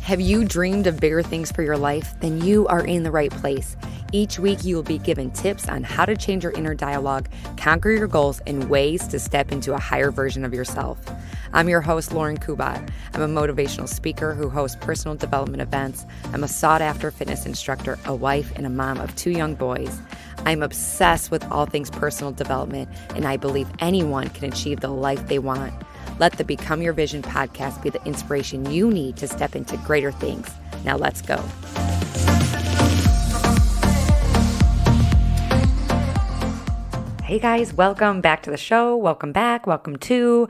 Have you dreamed of bigger things for your life? Then you are in the right place. Each week, you will be given tips on how to change your inner dialogue, conquer your goals, and ways to step into a higher version of yourself. I'm your host, Lauren Kubat. I'm a motivational speaker who hosts personal development events. I'm a sought-after fitness instructor, a wife, and a mom of 2 young boys. I'm obsessed with all things personal development, and I believe anyone can achieve the life they want. Let the Become Your Vision podcast be the inspiration you need to step into greater things. Now let's go. Hey guys, welcome back to the show. Welcome back. Welcome to.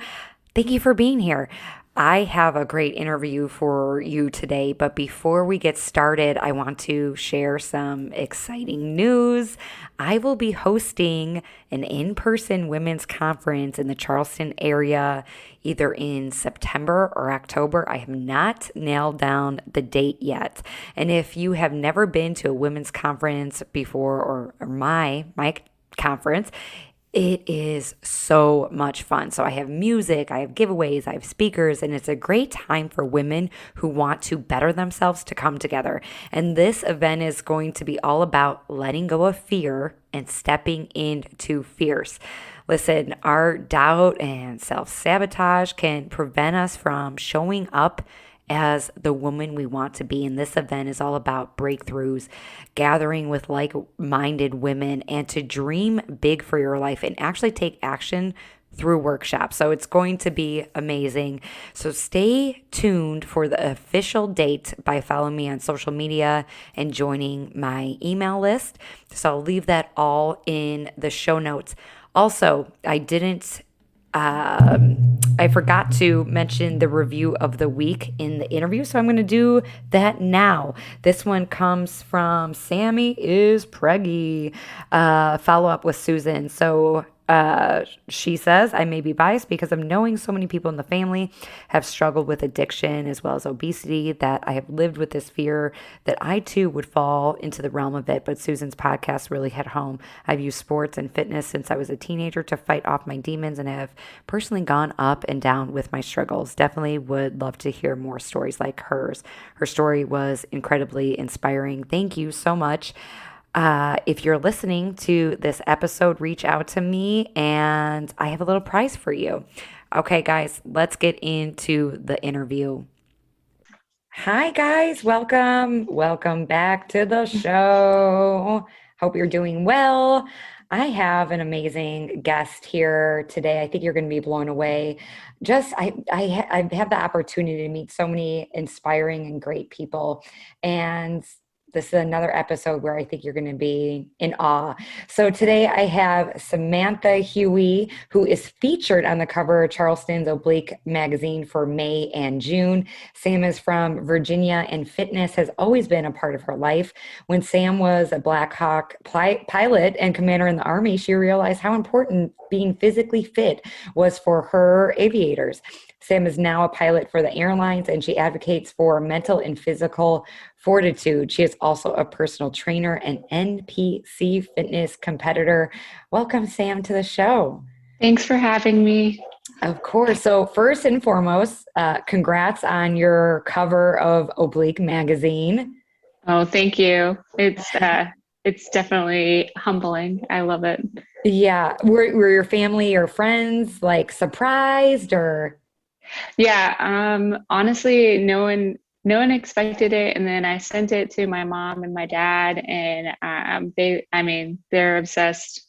Thank you for being here. I have a great interview for you today, but before we get started, I want to share some exciting news. I will be hosting an in-person women's conference in the Charleston area, either in September or October. I have not nailed down the date yet. And if you have never been to a women's conference before, or my conference, it is so much fun. So I have music, I have giveaways, I have speakers, and it's a great time for women who want to better themselves to come together. And this event is going to be all about letting go of fear and stepping into fierce. Listen, our doubt and self-sabotage can prevent us from showing up as the woman we want to be. And this event is all about breakthroughs, gathering with like-minded women, and to dream big for your life and actually take action through workshops. So it's going to be amazing. So stay tuned for the official date by following me on social media and joining my email list. So I'll leave that all in the show notes. Also, I forgot to mention the review of the week in the interview, so I'm going to do that now. This one comes from Sammy is Preggy. Follow up with Susan. So she says, I may be biased because of knowing so many people in the family have struggled with addiction as well as obesity, that I have lived with this fear that I too would fall into the realm of it. But Susan's podcast really hit home. I've used sports and fitness since I was a teenager to fight off my demons and have personally gone up and down with my struggles. Definitely would love to hear more stories like hers. Her story was incredibly inspiring. Thank you so much. If you're listening to this episode, reach out to me and I have a little prize for you. Okay, guys, let's get into the interview. Hi, guys. Welcome. Welcome back to the show. Hope you're doing well. I have an amazing guest here today. I think you're going to be blown away. I have the opportunity to meet so many inspiring and great people, and this is another episode where I think you're going to be in awe. So today I have Samantha Huie, who is featured on the cover of Charleston's Oblique magazine for May and June. Sam is from Virginia, and fitness has always been a part of her life. When Sam was a Blackhawk pilot and commander in the Army, she realized how important being physically fit was for her aviators. Sam is now a pilot for the airlines, and she advocates for mental and physical fortitude. She is also a personal trainer and NPC fitness competitor. Welcome, Sam, to the show. Thanks for having me. Of course. So first and foremost, congrats on your cover of Oblique magazine. Oh, thank you. It's definitely humbling. I love it. Yeah. Were your family or friends like surprised or? Yeah. Honestly, no one expected it. And then I sent it to my mom and my dad, and they're obsessed.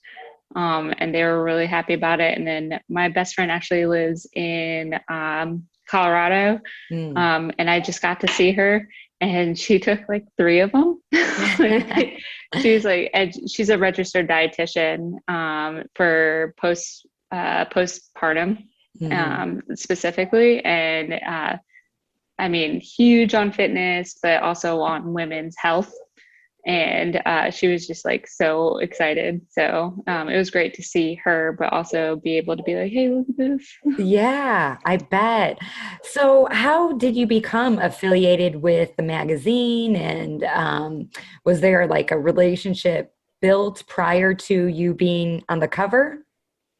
And they were really happy about it. And then my best friend actually lives in Colorado. And I just got to see her, and she took like 3 of them. She's a registered dietitian for postpartum. Specifically, and huge on fitness, but also on women's health. And she was just like so excited. So it was great to see her, but also be able to be like, hey, look at this. Yeah, I bet. So how did you become affiliated with the magazine? And was there like a relationship built prior to you being on the cover?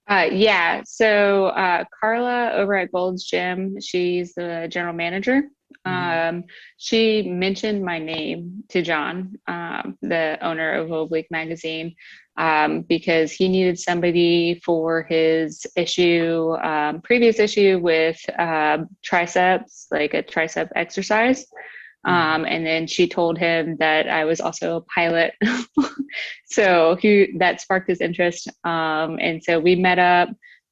Yeah. So Carla over at Gold's Gym, she's the general manager. Mhm. She mentioned my name to John, the owner of Oblique magazine, because he needed somebody for his issue, previous issue with triceps, like a tricep exercise. Mhm. And then she told him that I was also a pilot. So that sparked his interest. And so we met up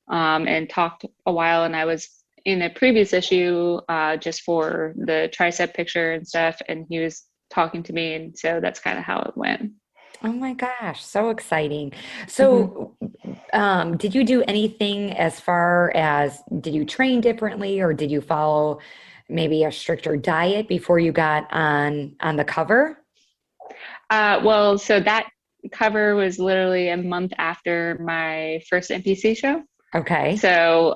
and talked a while. And I was in a previous issue just for the tricep picture and stuff. And he was talking to me. And so that's kind of how it went. Oh my gosh, so exciting. Mhm. So, did you do anything as far as did you train differently or did you follow maybe a stricter diet before you got on the cover? Well, so that cover was literally a month after my first NPC show. Okay. So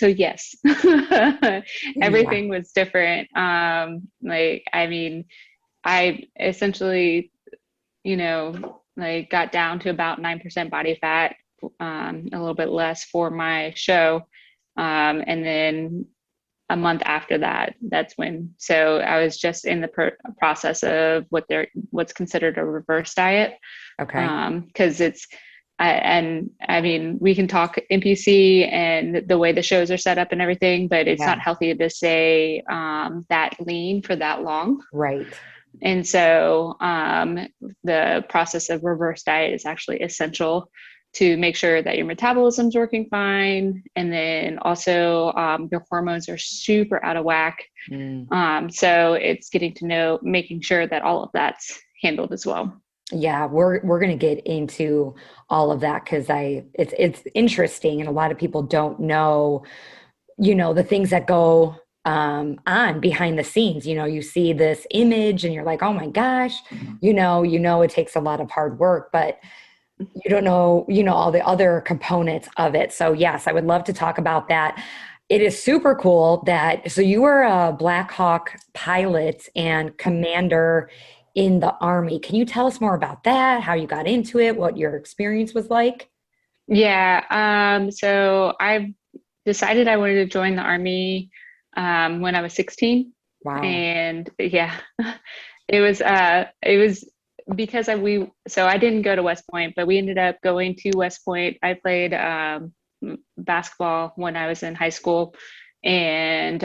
yes, Yeah. everything was different. Like, I mean, I essentially, like got down to about 9% body fat, a little bit less for my show. And then a month after that, that's when, so I was just in the process of what's considered a reverse diet. Okay. Because and I mean, we can talk NPC and the way the shows are set up and everything, but it's not Yeah. healthy to stay that lean for that long. Right. And so the process of reverse diet is actually essential to make sure that your metabolism's working fine. And then also your hormones are super out of whack. Mm. So it's getting to know, making sure that all of that's handled as well. Yeah, we're gonna get into all of that because I it's interesting and a lot of people don't know, the things that go on behind the scenes. You see this image and you're like, oh my gosh, it takes a lot of hard work, but you don't know, all the other components of it. So yes, I would love to talk about that. It is super cool that so you were a Blackhawk pilot and commander in the Army. Can you tell us more about that? How you got into it? What your experience was like? Yeah. So I decided I wanted to join the Army when I was 16. Wow. And yeah, it was because so I didn't go to West Point, but we ended up going to West Point. I played basketball when I was in high school, and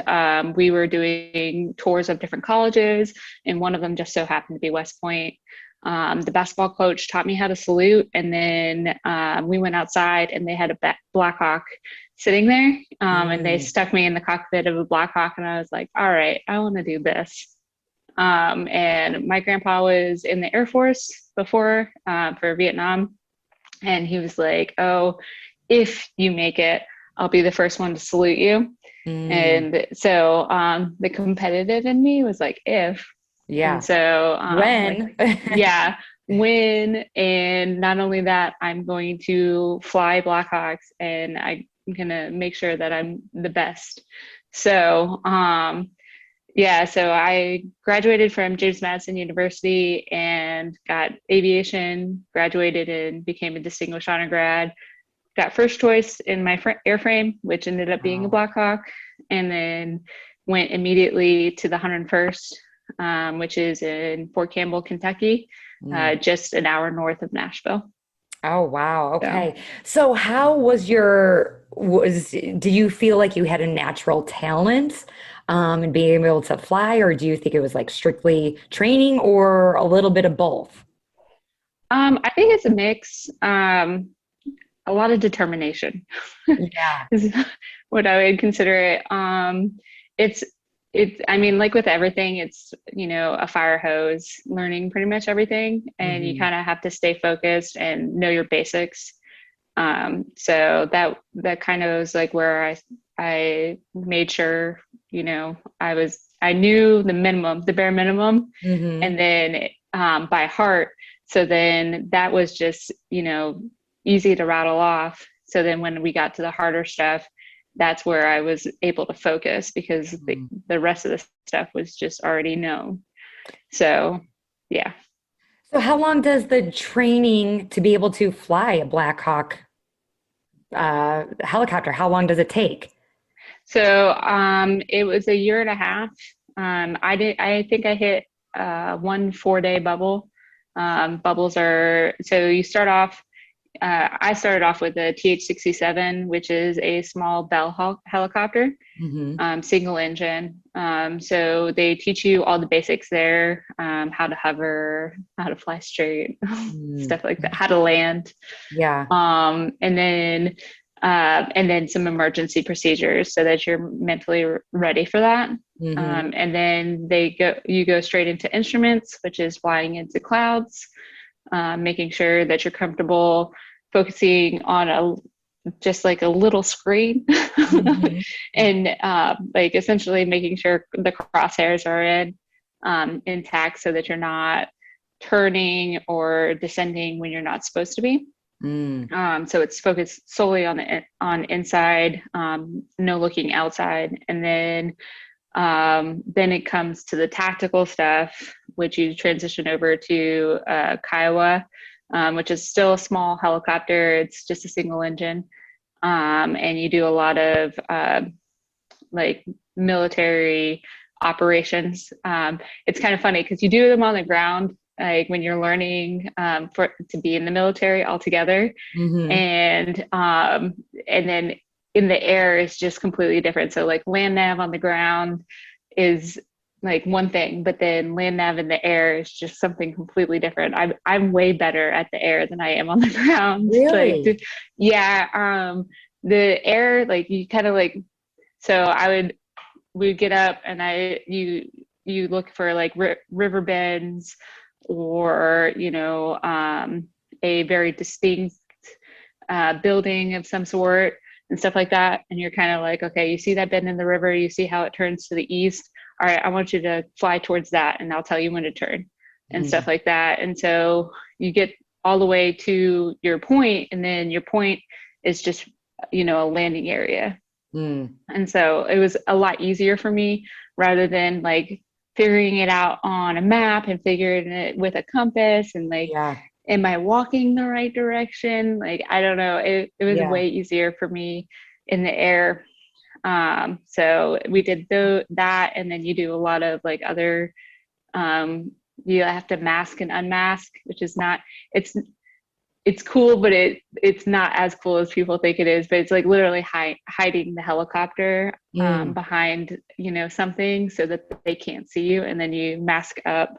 we were doing tours of different colleges, and one of them just so happened to be West Point. The basketball coach taught me how to salute, and then we went outside, and they had a Blackhawk sitting there, and they Mm. stuck me in the cockpit of a Blackhawk, and I was like, all right, I want to do this. And my grandpa was in the Air Force before for Vietnam. And he was like, oh, if you make it, I'll be the first one to salute you. Mm. And so the competitive in me was like, if. And Yeah. so, like, When? yeah, win. And not only that, I'm going to fly Blackhawks and I'm going to make sure that I'm the best. So, yeah, so I graduated from James Madison University and got aviation, graduated and became a distinguished honor grad. Got first choice in my airframe, which ended up being a Wow. Blackhawk, and then went immediately to the 101st, which is in Fort Campbell, Kentucky, Mm. just an hour north of Nashville. Oh, wow. So Okay. So how do you feel like you had a natural talent in being able to fly, or do you think it was like strictly training or a little bit of both? I think it's a mix. A lot of determination Yeah. is what I would consider it. It's I mean, like with everything, it's, a fire hose, learning pretty much everything, and you Hmm. kind of have to stay focused and know your basics. So that kind of was like where I made sure, I knew the minimum, the bare minimum, Hmm. and then by heart. So then that was just, easy to rattle off. So then when we got to the harder stuff, that's where I was able to focus because the rest of the stuff was just already known. So yeah. So how long does the training to be able to fly a Black Hawk helicopter, how long does it take? So it was a year and a half. I think I hit 1 4-day bubble. Bubbles are, so you start off, I started off with a TH-67, which is a small Bell helicopter, Mm-hmm. single engine. So they teach you all the basics there, how to hover, how to fly straight, Mm. stuff like that, how to land. Yeah. And then some emergency procedures so that you're mentally ready for that. Mm-hmm. And then you go straight into instruments, which is flying into clouds, making sure that you're comfortable focusing on just like a little screen Mm-hmm. and like essentially making sure the crosshairs are intact so that you're not turning or descending when you're not supposed to be. Mm. So it's focused solely on inside, no looking outside, and then it comes to the tactical stuff, which you transition over to Kiowa, which is still a small helicopter. It's just a single engine, and you do a lot of like military operations. It's kind of funny because you do them on the ground, like when you're learning to be in the military altogether, Mm-hmm. and then in the air is just completely different. So like land nav on the ground is like one thing, but then land nav in the air is just something completely different. I'm way better at the air than I am on the ground. Really? Yeah. The air, like you kind of like, so we'd get up and you look for like river bends or, a very distinct building of some sort and stuff like that. And you're kind of like, okay, you see that bend in the river, you see how it turns to the east. All right, I want you to fly towards that and I'll tell you when to turn and stuff Mm. like that. And so you get all the way to your point, and then your point is just, a landing area. Mm. And so it was a lot easier for me rather than like figuring it out on a map and figuring it with a compass and like, Yeah. am I walking the right direction? Like, I don't know. It was Yeah. way easier for me in the air. So we did that, and then you do a lot of like other, you have to mask and unmask, which is not, it's cool, but it's not as cool as people think it is. But it's like literally hiding the helicopter Mm. behind something so that they can't see you, and then you mask up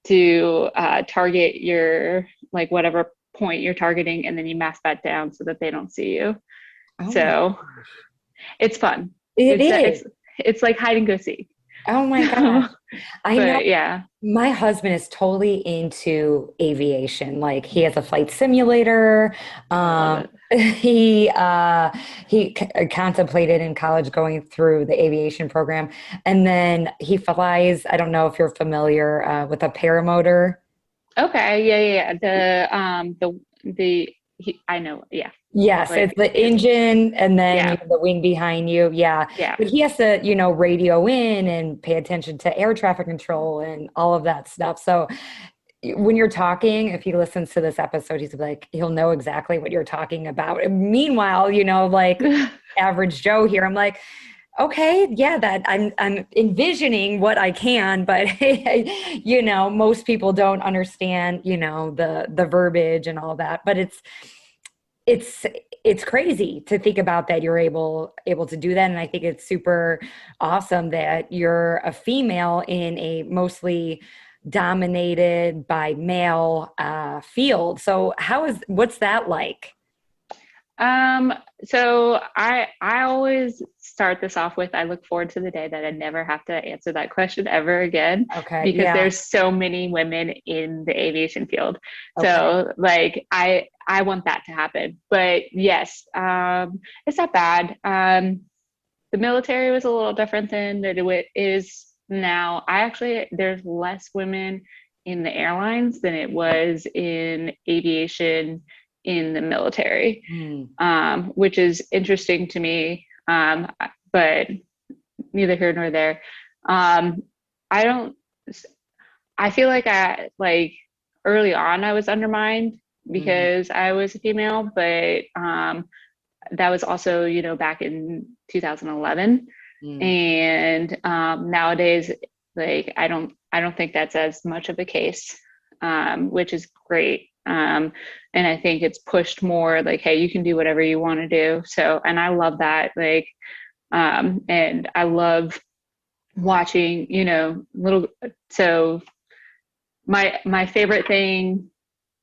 to target your like whatever point you're targeting, and then you mask that down so that they don't see you. Oh my So gosh. it's fun. It It's is. it's like hide and go seek. Oh my gosh. I know But yeah, my husband is totally into aviation. Like he has a flight simulator. oh, I love Um, it. he contemplated in college going through the aviation program, and then he flies. I don't know if you're familiar with a paramotor. Okay, yeah. I know, yeah, Yes, it's like the yeah, engine and then you yeah, have the wing behind you. Yeah. yeah. But he has to, radio in and pay attention to air traffic control and all of that stuff. So when you're talking, if he listens to this episode, he'll know exactly what you're talking about. And meanwhile, like average Joe here, I'm like, okay, yeah, that I'm envisioning what I can, but most people don't understand, the verbiage and all that. But it's it's crazy to think about that you're able to do that, and I think it's super awesome that you're a female in a mostly dominated by male field. So what's that like? Um, so I always start this off with I look forward to the day that I never have to answer that question ever again Okay, because yeah, there's so many women in the aviation field. okay. So like I want that to happen. But yes, it's not bad. The military was a little different than it is now. There's less women in the airlines than it was in aviation in the military, Hmm. which is interesting to me. But neither here nor there. Um, I don't. I feel like early on I was undermined Hmm. because I was a female, but that was also back in 2011, Hmm. and nowadays like, I don't think that's as much of the case, which is great. And I think it's pushed more like, hey, you can do whatever you want to do. So, and I love that. Like, and I love watching, so my favorite thing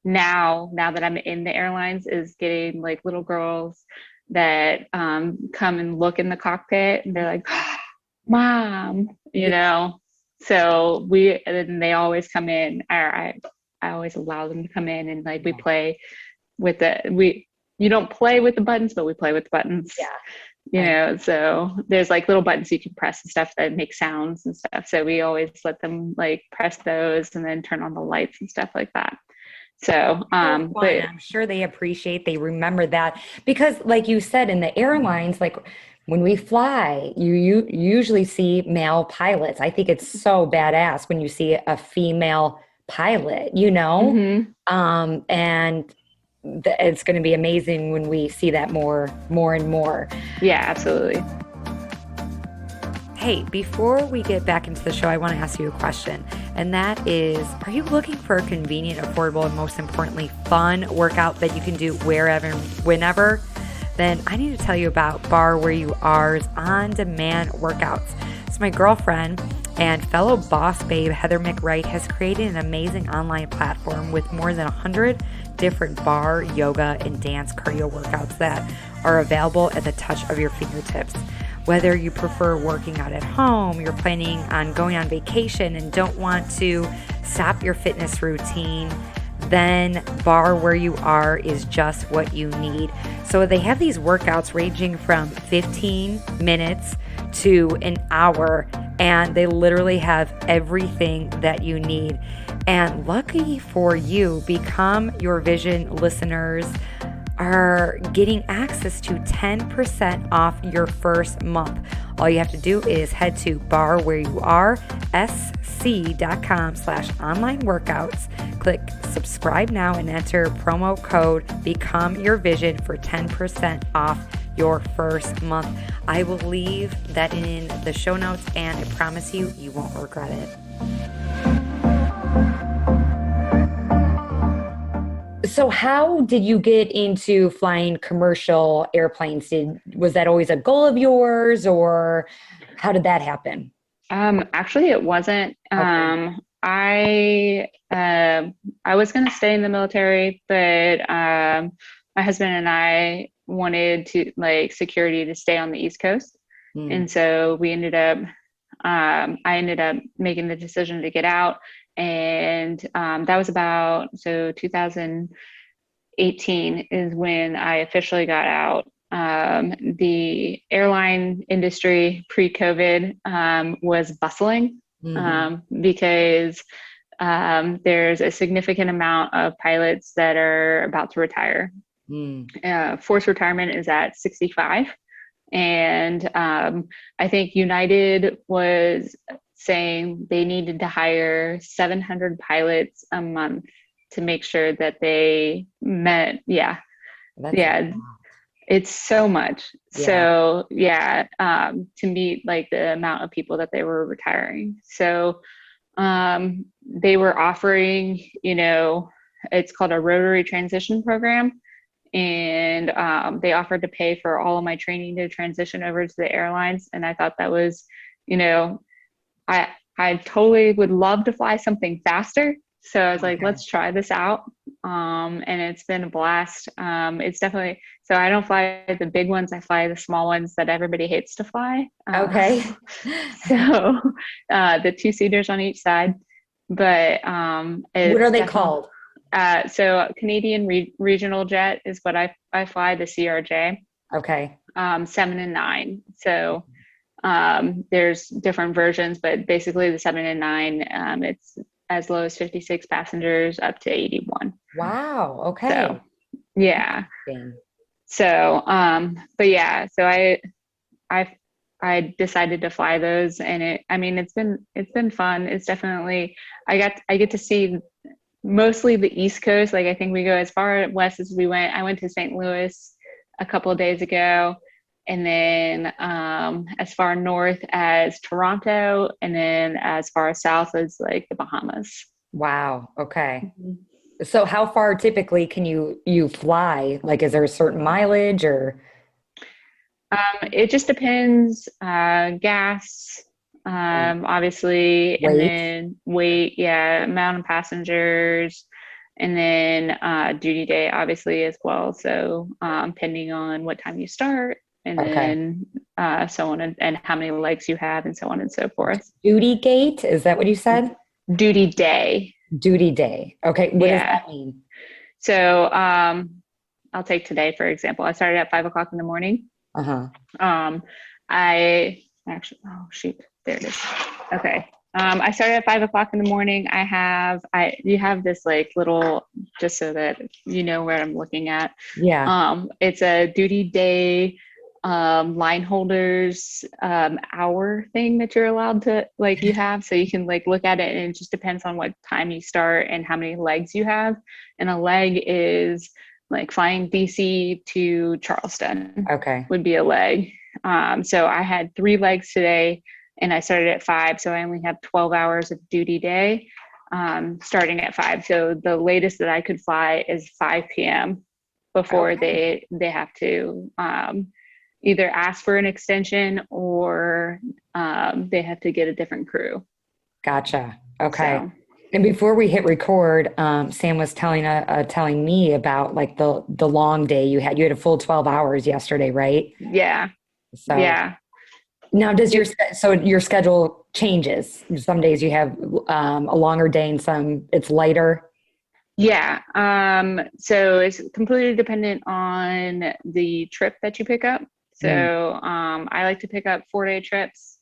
now that I'm in the airlines is getting like little girls that come and look in the cockpit and they're like, Mom, so and they always come in, or I always allow them to come in, and like we play with you don't play with the buttons, but we play with the buttons. So there's like little buttons you can press and stuff that make sounds and stuff. So we always let them like press those and then turn on the lights and stuff like that. So, but I'm sure they remember that, because like you said, in the airlines, like when we fly, you usually see male pilots. I think it's so badass when you see a female pilot, and it's going to be amazing when we see that more and more. Yeah, absolutely. Hey, before we get back into the show, I want to ask you a question. And that is, are you looking for a convenient, affordable, and most importantly, fun workout that you can do wherever, whenever? Then I need to tell you about Bar Where You Are's on-demand workouts. So my girlfriend and fellow boss babe, Heather McWright, has created an amazing online platform with more than 100 different bar, yoga, and dance cardio workouts that are available at the touch of your fingertips. Whether you prefer working out at home, you're planning on going on vacation and don't want to stop your fitness routine, then Bar Where You Are is just what you need. So they have these workouts ranging from 15 minutes to an hour, and they literally have everything that you need. And lucky for you, Become Your Vision listeners are getting access to 10% off your first month. All you have to do is head to barwhereyouaresc.com/online workouts. Click subscribe now and enter promo code Become Your Vision for 10% off your first month. I will leave that in the show notes, and I promise you, you won't regret it. So how did you get into flying commercial airplanes? Was that always a goal of yours, or how did that happen? Actually, it wasn't. Okay. I was going to stay in the military, but my husband and I wanted to security to stay on the East Coast. And so we ended up, I ended up making the decision to get out. And that was about, 2018 is when I officially got out. The airline industry pre-COVID was bustling because there's a significant amount of pilots that are about to retire. Forced retirement is at 65. And I think United was saying they needed to hire 700 pilots a month to make sure that they met. It's so much. So to meet the amount of people that they were retiring. So they were offering, it's called a rotary transition program. And they offered to pay for all of my training to transition over to the airlines. And I thought that was, I totally would love to fly something faster. So I was like, let's try this out. And it's been a blast. It's definitely, so I don't fly the big ones. I fly the small ones that everybody hates to fly. So the 2-seaters on each side. But what are they called? So Canadian regional jet is what I fly, the CRJ. 7 and 9. So there's different versions, but basically the 7 and 9, it's as low as 56 passengers up to 81. Wow. Okay. So, yeah. So, but yeah, so I decided to fly those, and it's been fun. It's definitely, I get to see mostly the East Coast. I think we go as far west as we went. I went to St. Louis a couple of days ago, and then as far north as Toronto, and then as far south as like the Bahamas. Wow. Okay. Mhm. So how far typically can you fly? Like, is there a certain mileage or It just depends. Gas, obviously, and weight? then weight, yeah, amount of passengers, and then duty day, obviously, as well. So, depending on what time you start, and Okay. then so on, and how many legs you have, and so on and so forth. Duty gate, is that what you said? Duty day, Duty day. Okay. What does yeah. that mean? So, I'll take today for example. I started at 5 o'clock in the morning. Uh-huh. Um, I actually, oh shoot, there it is. Okay. I started at 5 o'clock in the morning. You have this like little, just so that you know where I'm looking at. Yeah. It's a duty day, line holders, hour thing that you're allowed to like, you have, so you can like look at it, and it just depends on what time you start and how many legs you have. And a leg is like flying DC to Charleston Okay. would be a leg. So I had 3 legs today, and I started at 5. So I only have 12 hours of duty day, starting at 5. So the latest that I could fly is 5 p.m. before Okay. they have to either ask for an extension, or they have to get a different crew. Gotcha. Okay. So And before we hit record, Sam was telling me about like the long day you had. You had a full 12 hours yesterday, right? yeah, So yeah. now so your schedule changes. Some days you have a longer day and some it's lighter. Yeah. So it's completely dependent on the trip that you pick up. Mm, So I like to pick up 4-day trips.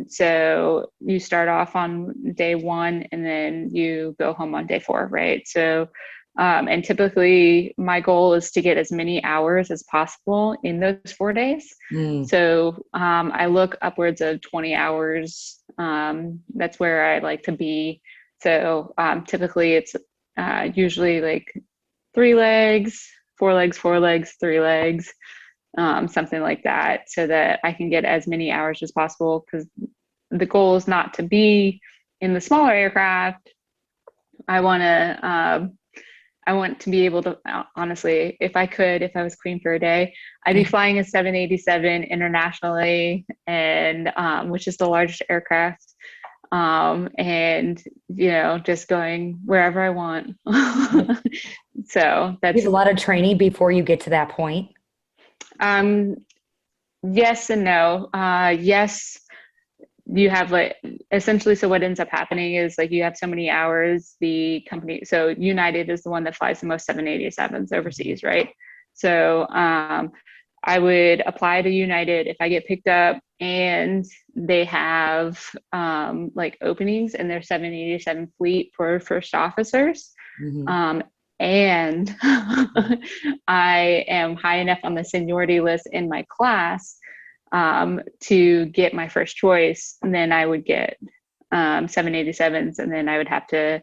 So you start off on day 1, and then you go home on day 4, right? So, and typically my goal is to get as many hours as possible in those 4 days. mm. So I look upwards of 20 hours. That's where I like to be. So typically it's usually like 3 legs, 4 legs, 4 legs, 3 legs, something like that, so that I can get as many hours as possible. Because the goal is not to be in the smaller aircraft. I want to. I want to be able to, honestly, if I was queen for a day, I'd be flying a 787 internationally, and which is the largest aircraft, and just going wherever I want. So You that's have a lot of training before you get to that point. um, yes and no. Yes, you have like essentially. So what ends up happening is like you have so many hours. The company, so United is the one that flies the most 787s overseas, right? So I would apply to United if I get picked up and they have like openings in their 787 fleet for first officers. Mhm. Um, and I am high enough on the seniority list in my class to get my first choice. And then I would get 787s, and then I would have to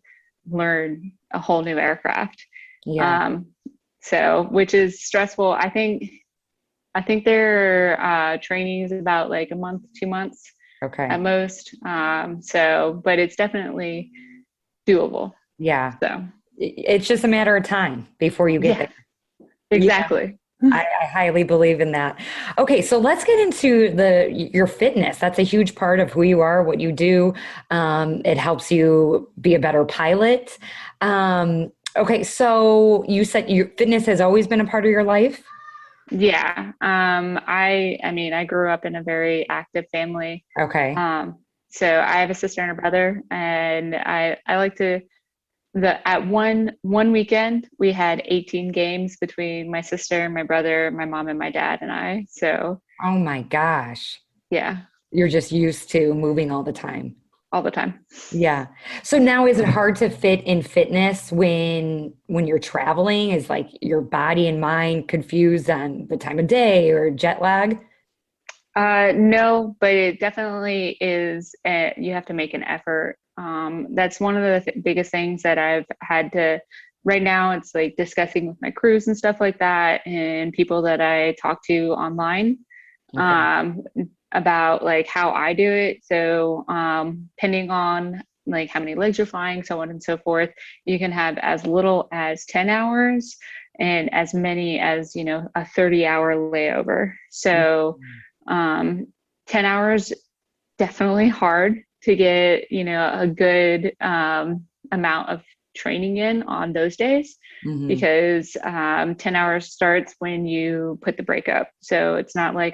learn a whole new aircraft. Yeah. Um, so, which is stressful. I think their training is about like a month, 2 months Okay. at most. So, but it's definitely doable. Yeah. So, It's just a matter of time before you get yeah, there. Yeah. exactly. I highly believe in that. Okay, so let's get into your fitness. That's a huge part of who you are, what you do. It helps you be a better pilot. Okay, so you said your fitness has always been a part of your life? Yeah. I mean, I grew up in a very active family. Okay. Um, so I have a sister and a brother, and I like to the at one weekend we had 18 games between my sister, my brother, my mom, and my dad and I. So Oh my gosh. yeah, You're just used to moving all the time. all the time. Yeah. So now is it hard to fit in fitness when you're traveling? Is like your body and mind confused on the time of day or jet lag? No, but it definitely is. You have to make an effort. That's one of the biggest things that I've had to right now it's like discussing with my crews and stuff like that, and people that I talk to online, Okay. about like how I do it. So depending on like how many legs you're flying, so on and so forth, you can have as little as 10 hours and as many as, you know, a 30-hour layover. So 10 hours, definitely hard to get, you know, a good amount of training in on those days, Mm-hmm. because 10 hours starts when you put the brake up. So it's not like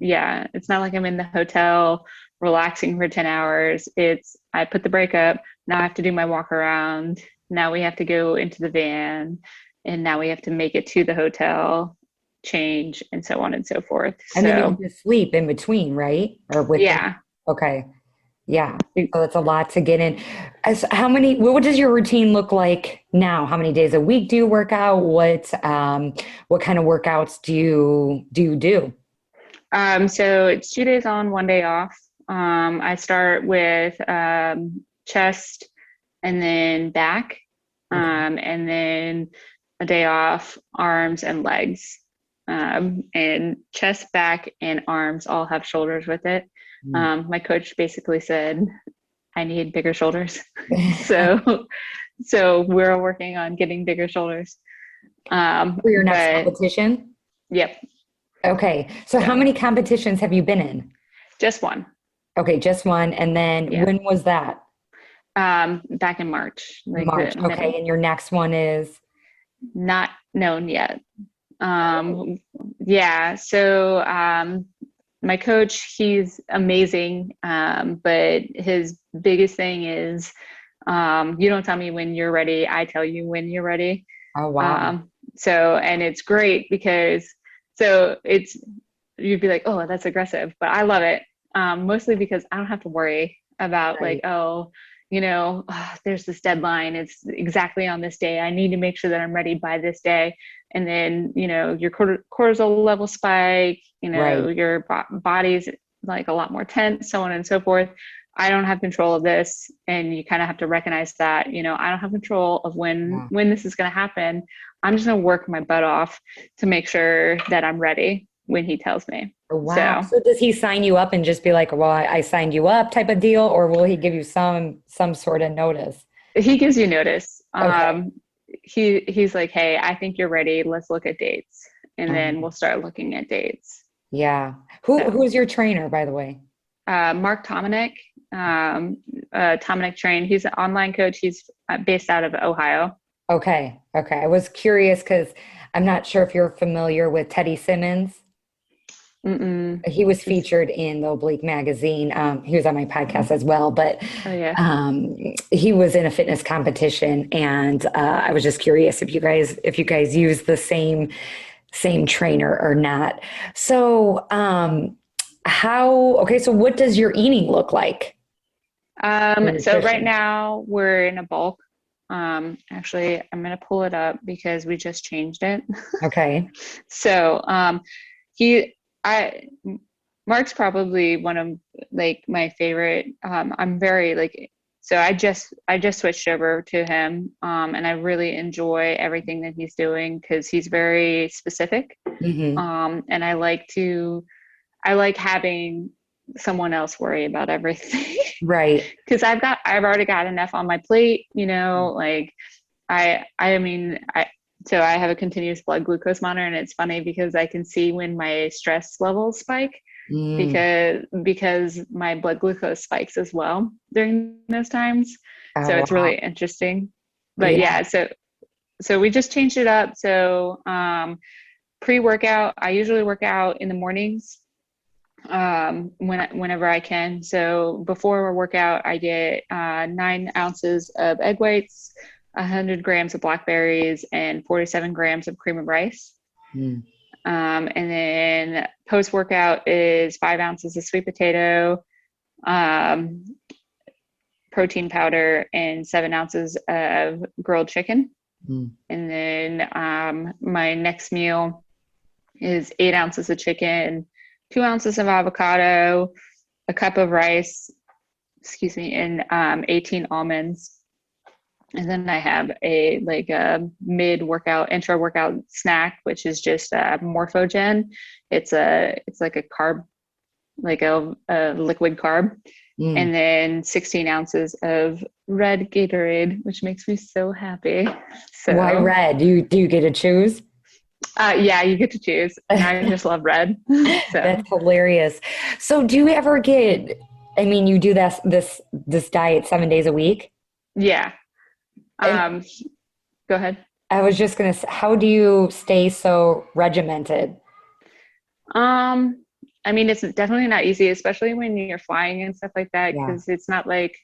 it's not like I'm in the hotel relaxing for 10 hours. It's, I put the brake up. Now I have to do my walk around. Now we have to go into the van, and now we have to make it to the hotel, change, and so on and so forth. And then you have So to sleep in between, right? Or within. yeah. Okay. Yeah. So it's a lot to get in. As how many, what does your routine look like now? How many days a week do you work out? What kind of workouts do you do? So it's 2 days on, 1 day off. I start with chest and then back, Okay. and then a day off, arms and legs. And chest, back, and arms all have shoulders with it. Mm. My coach basically said I need bigger shoulders. so so we're working on getting bigger shoulders. For your next But competition? yep, Okay. So how so many competitions have you been in? just one. Okay, just one. And then Yeah. when was that? Back in March, like the March. Okay. And your next one is? not known yet. Yeah. So my coach, he's amazing. But his biggest thing is, you don't tell me when you're ready. I tell you when you're ready. Oh, wow. And it's great because, you'd be like, oh, that's aggressive, but I love it. Mostly because I don't have to worry about like, Right. oh, you know, there's this deadline. It's exactly on this day. I need to make sure that I'm ready by this day. And then, you know, your cortisol level spike, you know, Right. your body's like a lot more tense, so on and so forth. I don't have control of this. And you kind of have to recognize that, you know, I don't have control of Yeah. when this is going to happen. I'm just going to work my butt off to make sure that I'm ready when he tells me. Wow. So So does he sign you up and just be like, well, I signed you up type of deal, or will he give you some sort of notice? he gives you notice. Okay. He's like, hey, I think you're ready. Let's look at dates. And then Um, we'll start looking at dates. yeah. Who's So your trainer, by the way? Mark Tominek, Tominek trained. He's an online coach. He's based out of Ohio. Okay. Okay. I was curious because I'm not sure if you're familiar with Teddy Simmons. Mm-mm. He was He's, featured in the Oblique magazine. He was on my podcast as well, but oh yeah. he was in a fitness competition, and I was just curious if you guys use the same trainer or not. So okay, so what does your eating look like? Your So right nutrition? now we're in a bulk. Actually, I'm gonna pull it up because we just changed it. Okay. So he I Mark's probably one of like my favorite. I'm very like, so I just switched over to him, and I really enjoy everything that he's doing because he's very specific. Hmm. And I like having someone else worry about everything Right. because I've already got enough on my plate, you know, like I mean, so I have a continuous blood glucose monitor, and it's funny because I can see when my stress levels spike Mm. because my blood glucose spikes as well during those times. Oh, So it's wow. really interesting. But Yeah. yeah, so we just changed it up. So pre-workout, I usually work out in the mornings, whenever I can. So before a workout, I get 9 ounces of egg whites, 100 grams of blackberries, and 47 grams of cream of rice. Mm. And then post workout is 5 ounces of sweet potato, um, protein powder, and 7 ounces of grilled chicken. Mm. And then my next meal is 8 ounces of chicken, 2 ounces of avocado, a cup of rice, excuse me, and 18 almonds. And then I have a mid workout, intra workout snack, which is just Morphogen. It's like a carb, like a liquid carb, Mm. and then 16 ounces of red Gatorade, which makes me so happy. Why So red? Do you get to choose? yeah, you get to choose, and I just love red. So That's hilarious. So do you ever get, I mean, you do this diet 7 days a week? yeah. And Um, Go ahead. I was just gonna say, how do you stay so regimented? Um, I mean, it's definitely not easy, especially when you're flying and stuff like that, Yeah. because it's not like,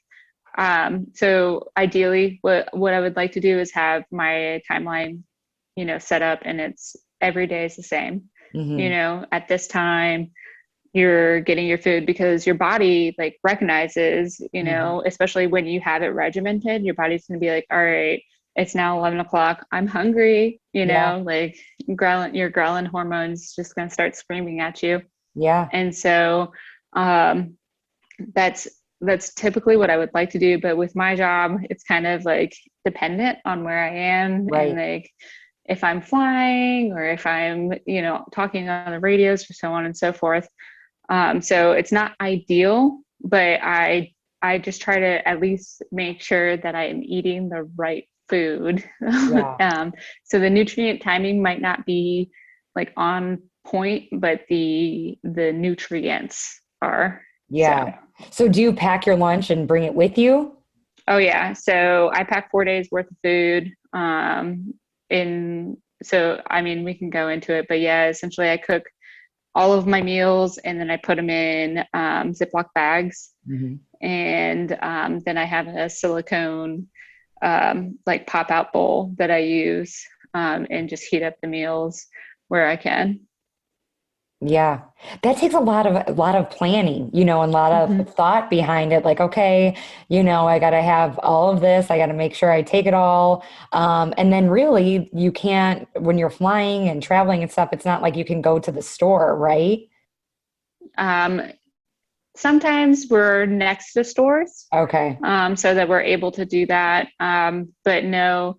so ideally what I would like to do is have my timeline, set up, and it's every day is the same. Hmm. At this time you're getting your food, because your body like recognizes, Hmm. especially when you have it regimented, your body's going to be like, all right, it's now 11 o'clock. I'm hungry, Yeah. like your ghrelin hormones just going to start screaming at you. Yeah. And so, um, that's, that's typically what I would like to do. But with my job, it's kind of like dependent on where I am, and Right. like if I'm flying or if I'm, talking on the radios or so on and so forth. So it's not ideal, but I just try to at least make sure that I am eating the right food. Yeah. So the nutrient timing might not be like on point, but the nutrients are. So, Yeah. So do you pack your lunch and bring it with you? oh yeah. So I pack 4 days worth of food. In so I mean we can go into it, but yeah, essentially I cook all of my meals, and then I put them in Ziploc bags. Hmm. And then I have a silicone like pop out bowl that I use, and just heat up the meals where I can. Yeah. That takes a lot of planning, and a lot Mm-hmm. of thought behind it. Like, okay, I got to have all of this. I got to make sure I take it all. And then really you can't, when you're flying and traveling and stuff, it's not like you can go to the store, right? Um, Sometimes we're next to stores, Okay. so that we're able to do that. But no,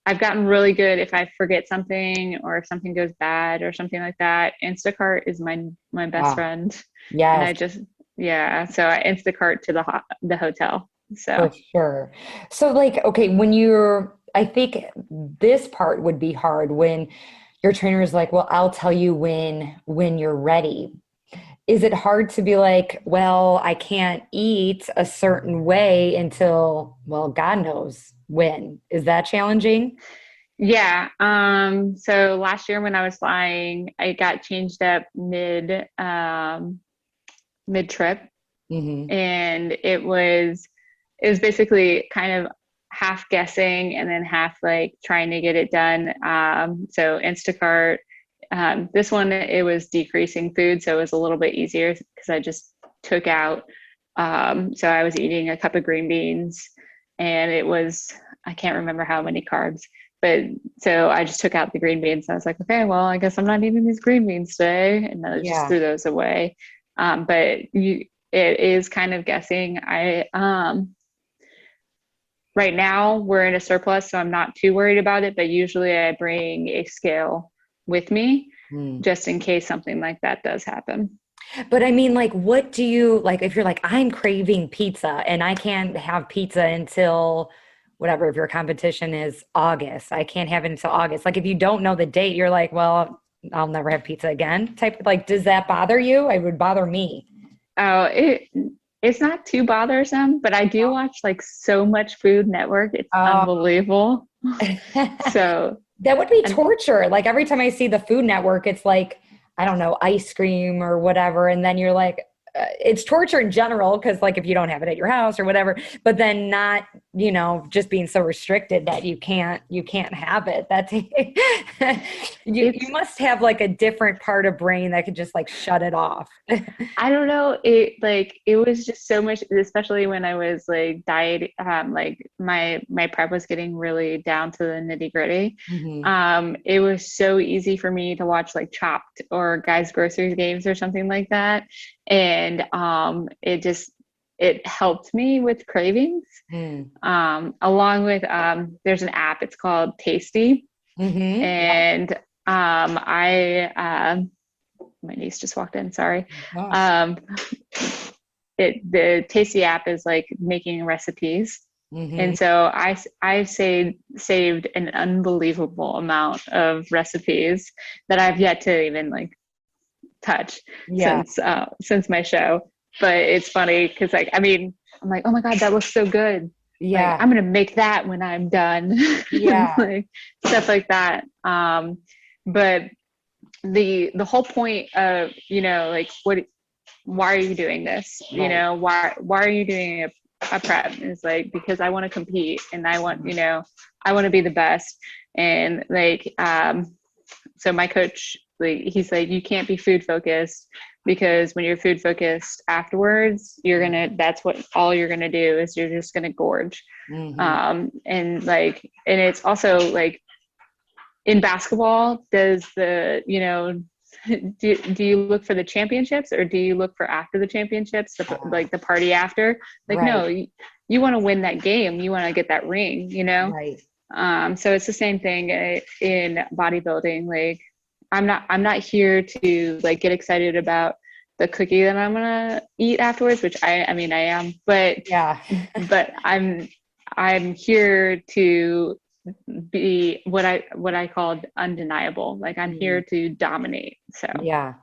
I've gotten really good if I forget something or if something goes bad or something like that. Instacart is my best Ah, friend, and yes, I just yeah. So I Instacart to the hotel. So for sure. So like, okay, I think this part would be hard when your trainer is like, well, I'll tell you when you're ready. Is it hard to be like, well, I can't eat a certain way until, well, God knows when? Is that challenging? yeah. So last year when I was flying, I got changed up mid trip, Hmm. and it was basically kind of half guessing and then half like trying to get it done. So Instacart, this one it was decreasing food, so it was a little bit easier because I just took out. So I was eating a cup of green beans, and it was I can't remember how many carbs, but so I just took out the green beans. And I was like, okay, well, I guess I'm not eating these green beans today, and then I just Yeah. threw those away. But it is kind of guessing. I Right now we're in a surplus, so I'm not too worried about it. But usually I bring a scale with me Hmm. just in case something like that does happen. But I mean, like, what do you like if you're like, I'm craving pizza and I can't have pizza until whatever, if your competition is August, I can't have it until August. Like, if you don't know the date, you're like, well, I'll never have pizza again. Type like, does that bother you? It would bother me. Oh, it's not too bothersome, but I do watch like so much Food Network. It's Oh. unbelievable. So, That would be and torture. Like every time I see the Food Network, it's like, I don't know, ice cream or whatever. And then you're like, it's torture in general because, like, if you don't have it at your house or whatever, but then not, just being so restricted that you can't have it. That's you it's must have like a different part of brain that could just like shut it off. I don't know. It was just so much, especially when I was like diet, like my prep was getting really down to the nitty gritty. Hmm. It was so easy for me to watch like Chopped or Guys Grocery Games or something like that, and it just it helped me with cravings. Mm. Along with, there's an app, it's called Tasty. Mm-hmm. And my niece just walked in, sorry. Gosh. Um, the Tasty app is like making recipes. Mm-hmm. And so I saved an unbelievable amount of recipes that I've yet to even like touch Yeah. since my show. But it's funny because like, I mean, I'm like, oh my God, that looks so good. Like Yeah. I'm gonna make that when I'm done. And Yeah. like stuff like that. But the whole point of, you know, like why are you doing this? You Right. know, why are you doing a prep? Is like, because I want to compete and I want, you know, I want to be the best. And like, so my coach, like, he's like, you can't be food focused, because when you're food focused afterwards, that's what all you're gonna do is you're just gonna gorge. Mm-hmm. And like, and it's also like in basketball, does the, you know, do you look for the championships, or do you look for after the championships, like the party after? Like, Right. no, you want to win that game. You want to get that ring, you know? Right. So it's the same thing in bodybuilding. Like I'm not here to like get excited about the cookie that I'm gonna eat afterwards, which I mean I am, Yeah. but I'm here to be what I called undeniable. Like I'm Mm. here to dominate. So Yeah.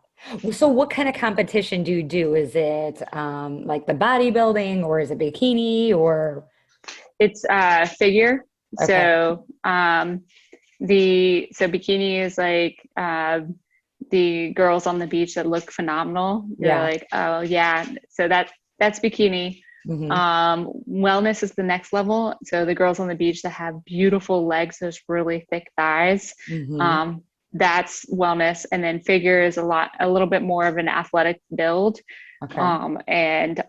So what kind of competition do you do? Is it like the bodybuilding, or is it bikini, or it's figure. okay. So so bikini is like the girls on the beach that look phenomenal. You're Yeah. like, oh yeah. So that's bikini. Mm-hmm. Wellness is the next level. So the girls on the beach that have beautiful legs, those really thick thighs. Mm-hmm. Um, that's wellness. And then figure is a little bit more of an athletic build. Okay. And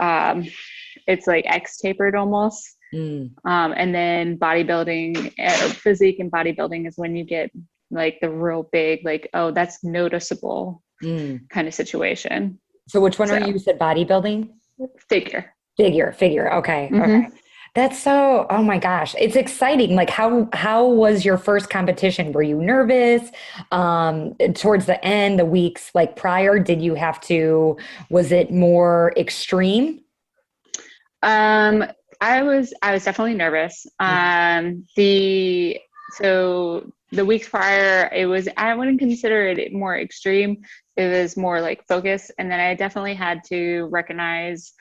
it's like X tapered almost. Mm. And then bodybuilding, physique and bodybuilding is when you get like the real big, like, oh, that's noticeable Mm. kind of situation. So which one are you? So You said bodybuilding? figure. Figure. Okay. Okay. Mm-hmm. That's so, oh my gosh. It's exciting. Like how was your first competition? Were you nervous? Towards the end, the weeks like prior, did you have to, was it more extreme? Um, I was definitely nervous. So the weeks prior, I wouldn't consider it more extreme. It was more like focus, and then I definitely had to recognize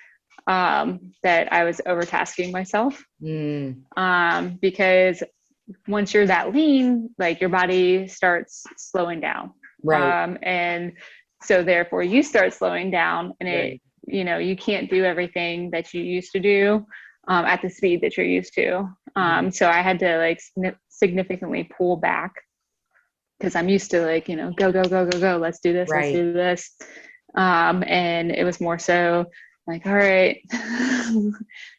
that I was overtasking myself. Mm, Because once you're that lean, like your body starts slowing down. right. And so therefore you start slowing down, and Right. you can't do everything that you used to do at the speed that you're used to. Mm, So I had to like significantly pull back, because I'm used to like, go, go, go, go, go. Let's do this. Let's right. do this. And it was more so like, all right,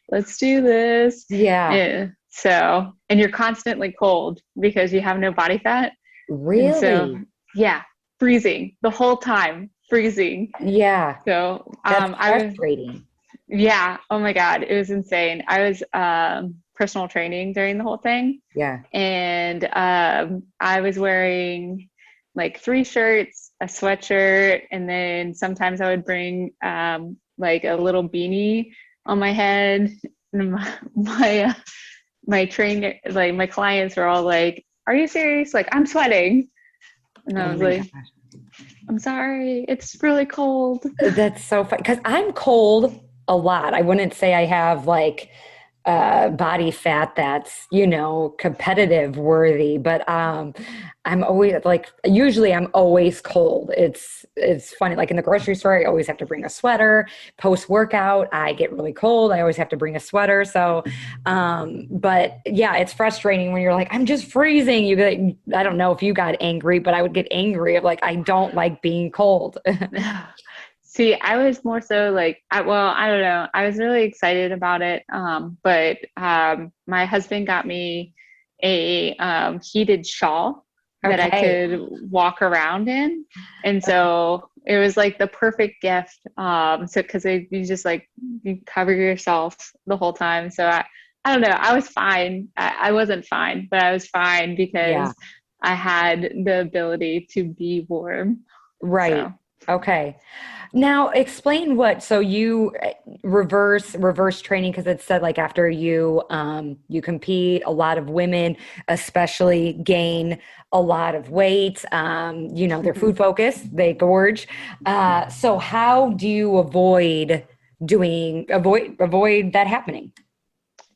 let's do this. Yeah. Yeah. So, and you're constantly cold because you have no body fat. And so, Really? yeah, freezing the whole time, freezing. Yeah. So, That's frustrating. yeah, oh my God, it was insane. I was personal training during the whole thing. Yeah. And I was wearing like 3 shirts, a sweatshirt, and then sometimes I would bring like a little beanie on my head. And my trainer, like my clients were all like, "Are you serious? Like I'm sweating." And I Oh was my like, gosh. "I'm sorry, it's really cold." That's so funny because I'm cold a lot. I wouldn't say I have like body fat that's, competitive worthy, but I'm always like usually I'm always cold. It's funny. Like in the grocery store, I always have to bring a sweater. Post workout, I get really cold. I always have to bring a sweater. So but yeah, it's frustrating when you're like, I'm just freezing. You get, I don't know if you got angry, but I would get angry of like, I don't like being cold. See, I was more so like, I don't know. I was really excited about it. But my husband got me a heated shawl. that I Okay. could walk around in. And so it was like the perfect gift. So because you just like you cover yourself the whole time. So I don't know. I was fine. I wasn't fine, but I was fine Yeah. because I had the ability to be warm. Right. So Okay. Now explain what, so you reverse training because it said like after you compete, a lot of women especially gain a lot of weight. They're food focused, they gorge. So how do you avoid that happening?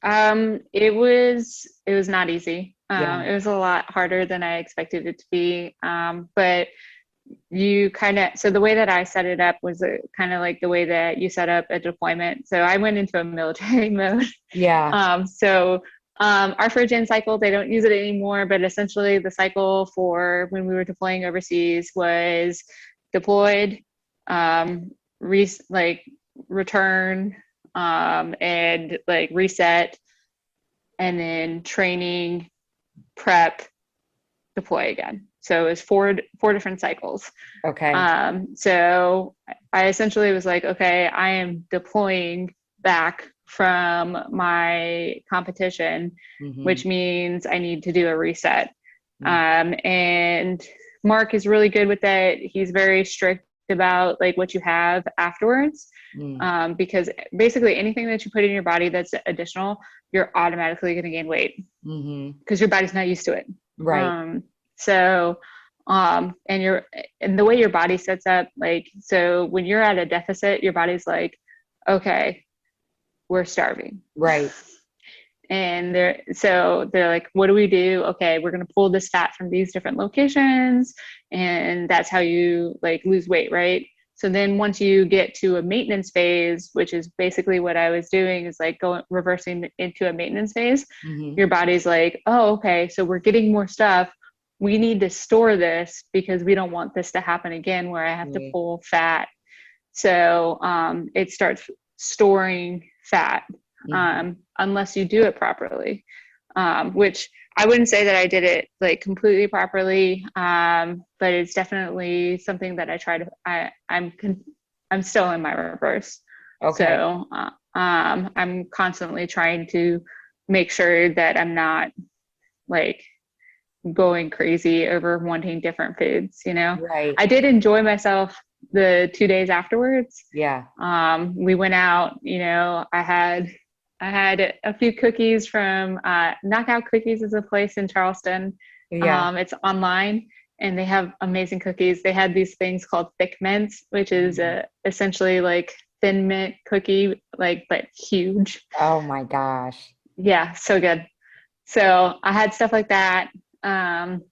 it was not easy. Yeah. It was a lot harder than I expected it to be. But you kind of, so the way that I set it up was kind of like the way that you set up a deployment. So I went into a military mode. Yeah. Our first-gen cycle, they don't use it anymore, but essentially the cycle for when we were deploying overseas was deployed, like return, and like reset, and then training, prep, deploy again. So it was four different cycles. Okay. So I essentially was like, okay, I am deploying back from my competition, Hmm. which means I need to do a reset. Mm. And Mark is really good with that. He's very strict about like what you have afterwards. Mm. Because basically anything that you put in your body that's additional, you're automatically going to gain weight Hmm. because your body's not used to it. Right. So, and the way your body sets up, like, so when you're at a deficit, your body's like, okay, we're starving. Right. And they're like, what do we do? Okay, we're going to pull this fat from these different locations. And that's how you like lose weight, right? So then once you get to a maintenance phase, which is basically what I was doing, is like reversing into a maintenance phase, Hmm. your body's like, oh, okay, so we're getting more stuff. We need to store this because we don't want this to happen again where I have to Right. pull fat. So it starts storing fat, Mhm. unless you do it properly, which I wouldn't say that I did it like completely properly, but it's definitely something that I try to. I'm still in my reverse, Okay. so I'm constantly trying to make sure that I'm not like going crazy over wanting different foods. Right. I did enjoy myself the 2 days afterwards. Yeah. We went out, I had a few cookies from Knockout Cookies is a place in Charleston. Yeah. It's online and they have amazing cookies. They had these things called thick mints, which is Mhm. essentially like thin mint cookie, like but huge. Oh my gosh. Yeah, so good. So I had stuff like that. Um,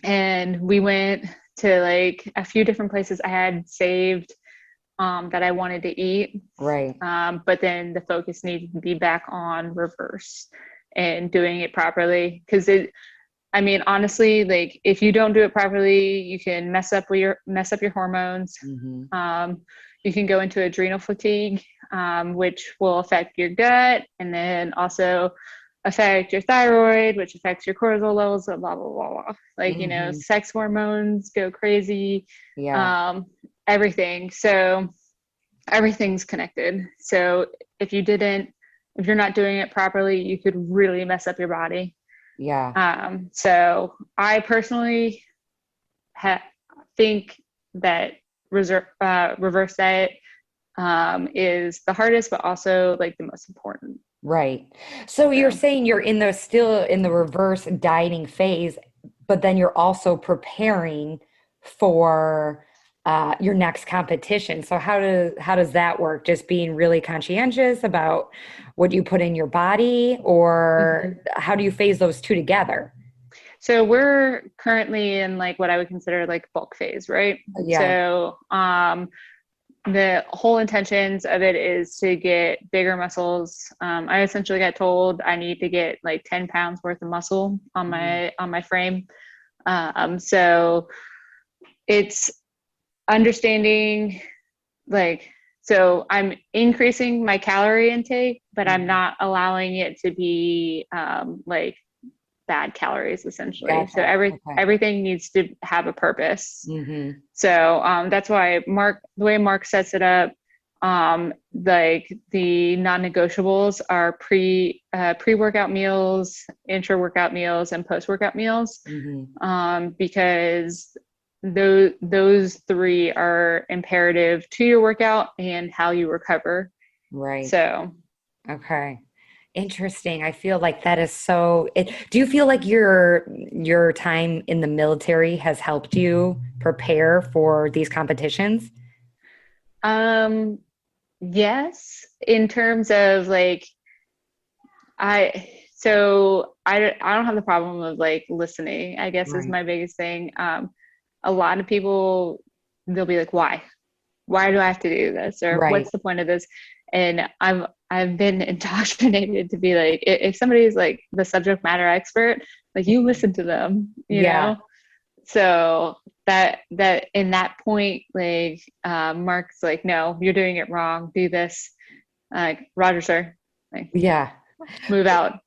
and we went to like a few different places I had saved that I wanted to eat. Right. But then the focus needed to be back on reverse and doing it properly. I mean, honestly, like if you don't do it properly, you can mess up your hormones. Hmm. Um, you can go into adrenal fatigue, which will affect your gut and then also affect your thyroid, which affects your cortisol levels, blah, blah, blah, blah. Like, Hmm. sex hormones go crazy, Yeah. um, everything. So everything's connected. So if if you're not doing it properly, you could really mess up your body. Yeah. So I personally think that reverse diet is the hardest, but also like the most important. Right. So you're So saying you're still in the reverse dieting phase, but then you're also preparing for your next competition. So how does that work? Just being really conscientious about what you put in your body, or mhm. how do you phase those two together? So we're currently in like what I would consider like bulk phase, right? Yeah. So the whole intentions of it is to get bigger muscles. I essentially got told I need to get like 10 pounds worth of muscle on Mm. my frame. So it's understanding like, so I'm increasing my calorie intake, but I'm Mhm. not allowing it to be like bad calories essentially. So Gotcha. Okay. everything needs to have a purpose. Mm-hmm. So that's why the way Mark sets it up, like the non-negotiables are pre-workout meals, intra-workout meals, and post-workout meals, Mm-hmm. because those three are imperative to your workout and how you recover. Right. So Okay. Interesting. I feel like that is so do you feel like your time in the military has helped you prepare for these competitions? um yes, in terms of like I don't have the problem of like listening, I guess is Right. my biggest thing. A lot of people, they'll be like, why do I have to do this, or Right. what's the point of this? And I've been indoctrinated to be like, if somebody's like the subject matter expert, like you listen to them, you Yeah. know. So that in that point, like Mark's like, no, you're doing it wrong, do this. Like, Roger, sir, like, Yeah. move out.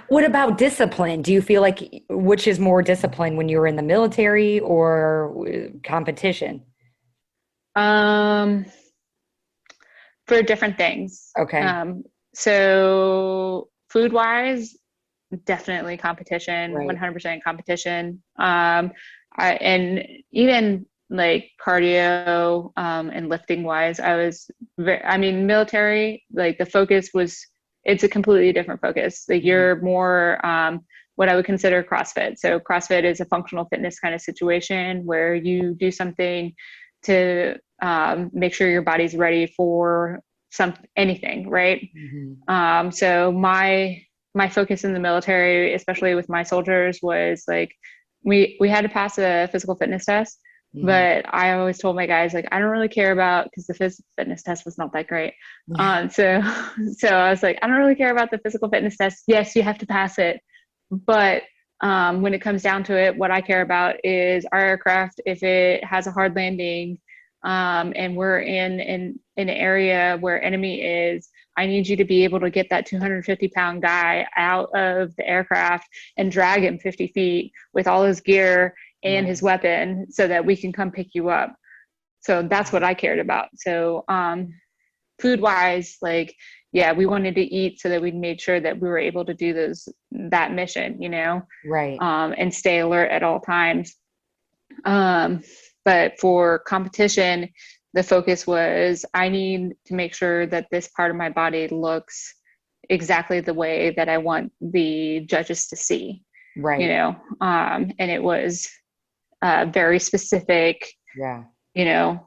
What about discipline? Do you feel like which is more discipline when you were in the military or competition? um for different things. Okay. So food wise, definitely competition, Right. 100% competition. And even like cardio, and lifting wise, I mean, military, like the focus was, it's a completely different focus. Like Mhm. you're more, what I would consider CrossFit. So CrossFit is a functional fitness kind of situation where you do something to make sure your body's ready for anything, right? Mhm. So my focus in the military, especially with my soldiers, was like we had to pass a physical fitness test, Mhm. but I always told my guys like I don't really care about, because the physical fitness test was not that great. So so I was like, I don't really care about the physical fitness test. Yes, you have to pass it, but when it comes down to it, what I care about is our aircraft. If it has a hard landing, and we're in an area where enemy is, I need you to be able to get that 250-pound guy out of the aircraft and drag him 50 feet with all his gear and Right. his weapon so that we can come pick you up. So that's what I cared about. So food wise, like, yeah, we wanted to eat so that we made sure that we were able to do that mission, Right. and stay alert at all times. Um, but for competition, the focus was I need to make sure that this part of my body looks exactly the way that I want the judges to see, Right. and it was a very specific, Yeah.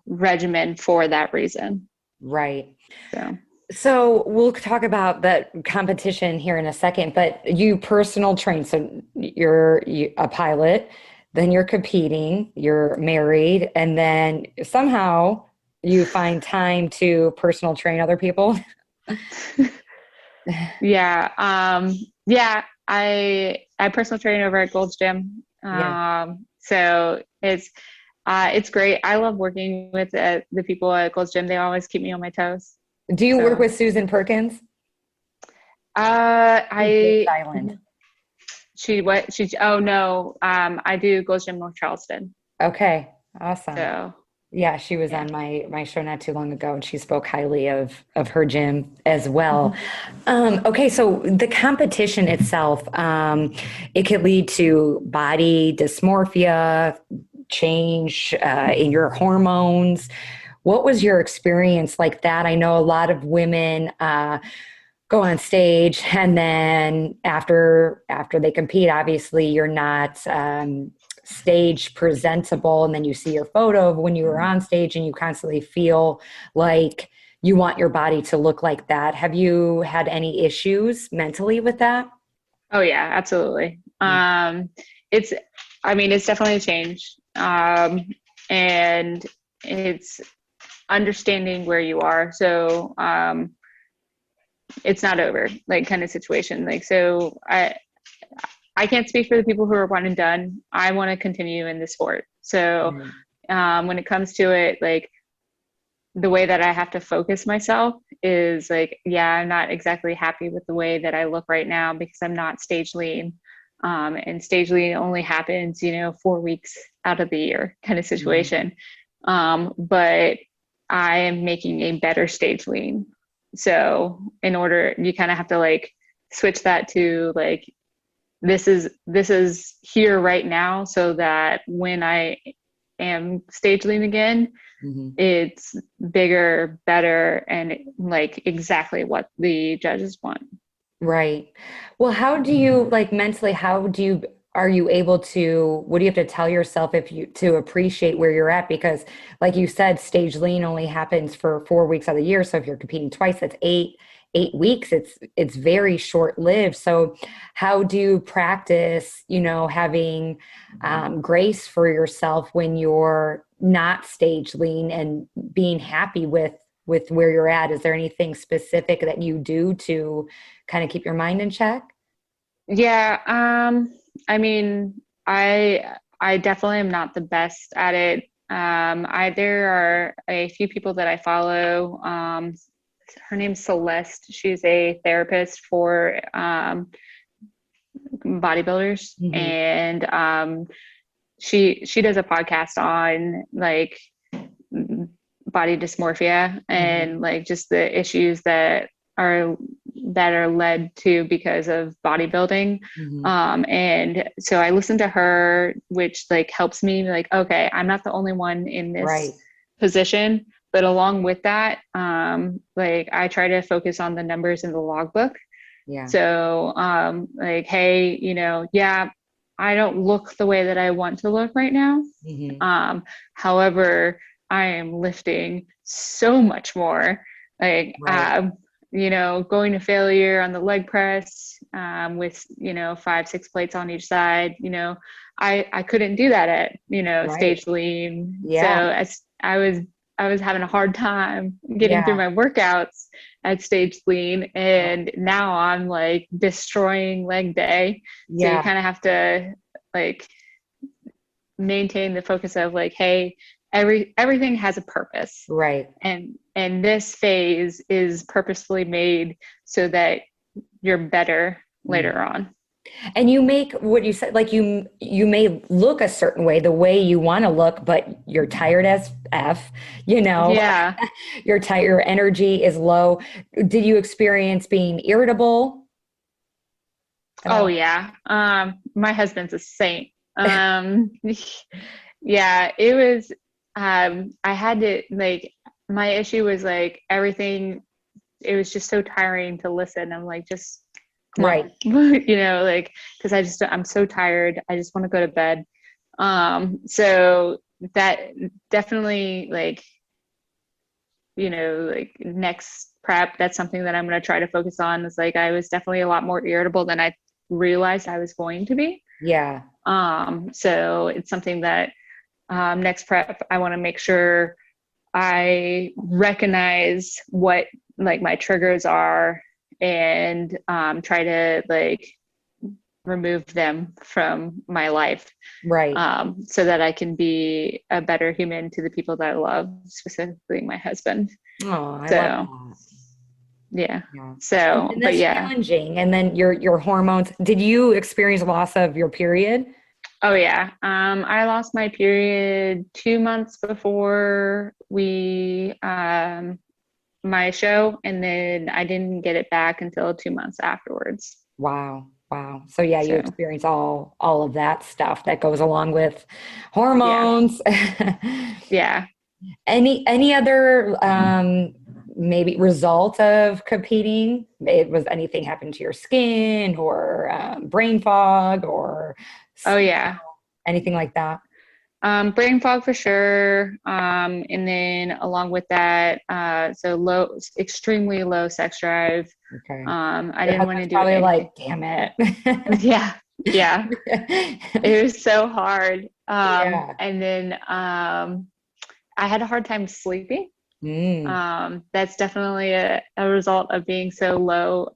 regimen for that reason. Right. So, So we'll talk about that competition here in a second, but you personal train. So you're a pilot, then you're competing, you're married, and then somehow you find time to personal train other people. yeah. Yeah, I personal train over at Gold's Gym. Yeah. So it's great. I love working with the people at Gold's Gym. They always keep me on my toes. Do you work So, with Susan Perkins? Who's David I Island? oh no, I do Gold's Gym North Charleston. Okay, awesome. So Yeah, she was yeah. on my show not too long ago, and she spoke highly of her gym as well. Okay, so the competition itself, it could lead to body dysmorphia, change in your hormones. What was your experience like that? I know a lot of women go on stage, and then after they compete, obviously you're not stage presentable, and then you see your photo of when you were on stage, and you constantly feel like you want your body to look like that. Have you had any issues mentally with that? Oh yeah, absolutely. It's I mean, it's definitely a change. And it's understanding where you are. So it's not over, like, kind of situation. Like, so I can't speak for the people who are one and done. I want to continue in the sport. So Right. when it comes to it, like the way that I have to focus myself is like, yeah, I'm not exactly happy with the way that I look right now because I'm not stage lean. And stage lean only happens, 4 weeks out of the year kind of Mhm. situation. But I am making a better stage lean. So in order, you kind of have to like switch that to like, this is here right now so that when I am stage lean again, Mhm. it's bigger, better, and like exactly what the judges want. Right. Well, how do you like mentally, are you able to, what do you have to tell yourself if you to appreciate where you're at? Because like you said, stage lean only happens for 4 weeks of the year. So if you're competing twice, that's eight weeks. It's very short lived. So how do you practice, having grace for yourself when you're not stage lean and being happy with where you're at? Is there anything specific that you do to kind of keep your mind in check? Yeah, I mean, I definitely am not the best at it. There are a few people that I follow. Her name's Celeste. She's a therapist for bodybuilders, Hmm. and she does a podcast on like body dysmorphia Hmm. and like just the issues are that are led to because of bodybuilding. Hmm. And so I listen to her, which like helps me like, okay, I'm not the only one in this Right. position. But along with that, like I try to focus on the numbers in the logbook. Yeah. So like, hey, yeah, I don't look the way that I want to look right now. Hmm. Um, However, I am lifting so much more. Like, Right. going to failure on the leg press with, 5, 6 plates on each side. I couldn't do that at, Right. stage lean. So Yeah. as I was having a hard time getting through Yeah. my workouts at stage lean, Yeah. and now I'm like destroying leg day. So you Yeah. kind of have to like maintain the focus of like, hey, everything has a purpose, Right. and this phase is purposefully made so that you're better later Mhm. on. And you make what you said, like you may look a certain way, the way you want to look, but you're tired as F, you know, Yeah. you're tired, your energy is low. Did you experience being irritable at Oh all? yeah. My husband's a saint. Yeah, it was I had to like my issue was like everything, it was just so tiring to listen. I'm like, just come on, Right. like because I'm so tired. I just want to go to bed. So that definitely like, like next prep, that's something that I'm going to try to focus on. Is like I was definitely a lot more irritable than I realized I was going to be. Yeah. So it's something that next prep, I want to make sure I recognize what like my triggers are and try to like remove them from my life, Right. so that I can be a better human to the people that I love, specifically my husband. Oh, I love So that. yeah. Yeah. So, And but that's yeah. challenging. And then your hormones. Did you experience loss of your period? Oh yeah. I lost my period 2 months before my show, and then I didn't get it back until 2 months afterwards. Wow. Wow. So yeah, you So experience all of that stuff that goes along with yeah. hormones. Yeah. Any other maybe result of competing? It was anything happen to your skin or brain fog or Oh yeah. anything like that? Brain fog for sure. And then along with that, so extremely low sex drive. Okay. I Your didn't want to husband's do probably anything. like, damn it. Yeah. Yeah. It was so hard. Yeah. And then I had a hard time sleeping. Mm, That's definitely a result of being so low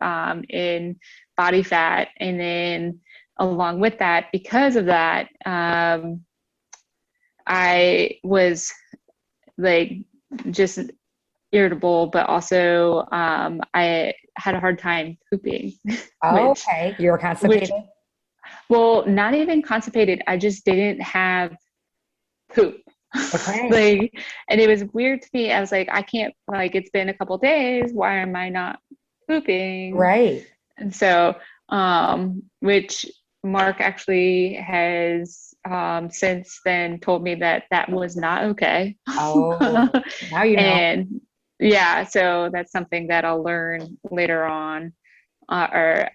in body fat. And then along with that, because of that, I was like just irritable, but also I had a hard time pooping, Oh, which okay. You're which constipated? well, not even constipated. I just didn't have poop. Okay. Like, and it was weird to me. I was like, I can't, like, it's been a couple days. Why am I not pooping? Right. And so, which Mark actually has since then told me that that was not okay. Oh, now you know. And yeah, so that's something that I'll learn later on, or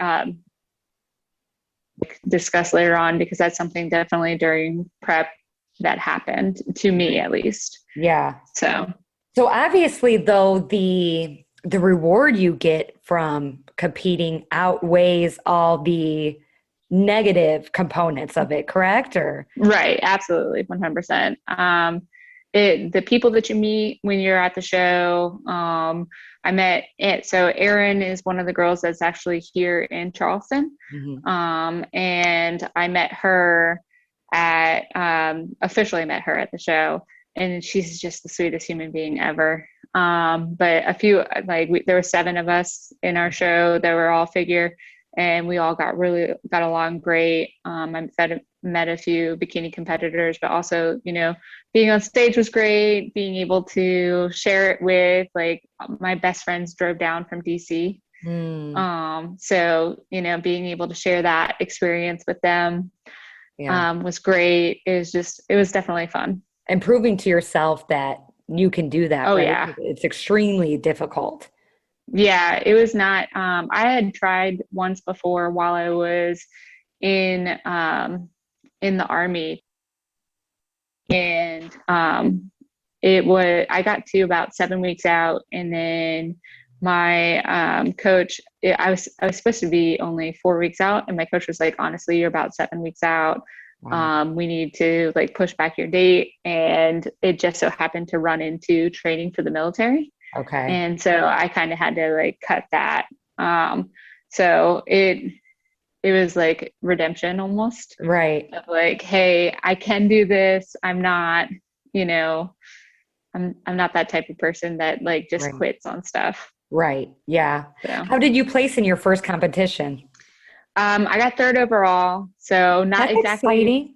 discuss later on, because that's something definitely during prep that happened to me, at least. Yeah. So So obviously though the reward you get from competing outweighs all the negative components of it, correct? Or right, absolutely, 100%. The people that you meet when you're at the show, I met it. So Erin is one of the girls that's actually here in Charleston. Mhm. And I met her at officially met her at the show, and she's just the sweetest human being ever. But a few, like there were 7 of us in our show that were all figure, and we all got along great. Met a few bikini competitors, but also, being on stage was great. Being able to share it with, like, my best friends drove down from DC. Mm, So, being able to share that experience with them yeah. was great. It was definitely fun. And proving to yourself that you can do that, Oh, right? yeah. It's extremely difficult. Yeah, it was not. I had tried once before while I was in in the Army, and I got to about 7 weeks out, and then my coach, I was supposed to be only 4 weeks out, and my coach was like, honestly, you're about 7 weeks out. Wow. We need to, like, push back your date, and it just so happened to run into training for the military. Okay. And so I kind of had to, like, cut that. So it was like redemption almost, Right. of like, hey, I can do this. I'm not, you know, I'm not that type of person that, like, just Right. quits on stuff. Right. Yeah. So How did you place in your first competition? I got third overall. So not That's exactly, exciting.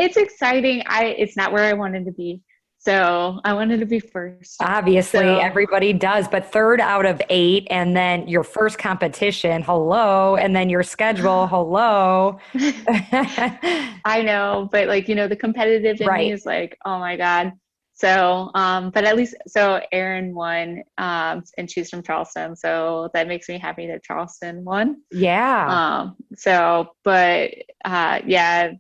it's exciting. It's not where I wanted to be. So I wanted to be first. Obviously, So everybody does, but third out of 8, and then your first competition, hello, and then your schedule, hello. I know, but, like, the competitive in me Right. is like, oh my God. So, but at least, so Erin won, and she's from Charleston. So that makes me happy that Charleston won. Yeah. But yeah,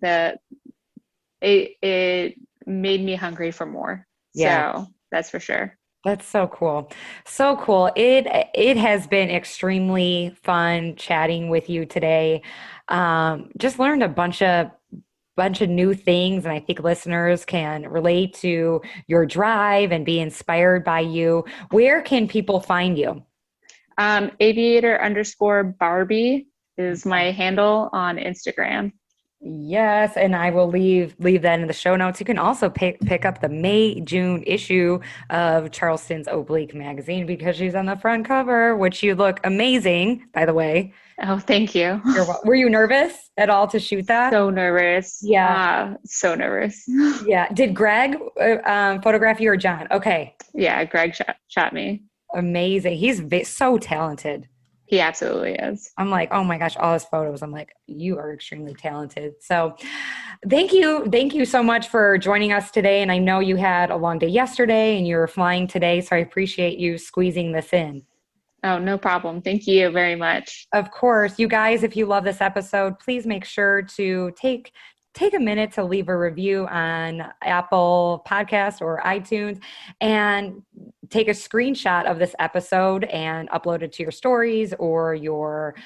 it made me hungry for more. Yeah. So that's for sure. That's so cool. So cool. It has been extremely fun chatting with you today. Just learned a bunch of new things, and I think listeners can relate to your drive and be inspired by you. Where can people find you? Aviator underscore Barbie is my handle on Instagram. Yes, and I will leave that in the show notes. You can also pick up the May-June issue of Charleston's Oblique magazine because she's on the front cover, which you look amazing, by the way. Oh, thank you. Were you nervous at all to shoot that? So nervous. Yeah, So nervous. yeah. Did Greg photograph you or John? Okay, Yeah, Greg shot me. amazing. He's so talented. He absolutely is. I'm like, oh my gosh, all his photos. I'm like, you are extremely talented. So thank you so much for joining us today. And I know you had a long day yesterday and you were flying today, so I appreciate you squeezing this in. Oh, no problem. Thank you very much. Of course, you guys, if you love this episode, please make sure to take a minute to leave a review on Apple Podcasts or iTunes, and take a screenshot of this episode and upload it to your stories or your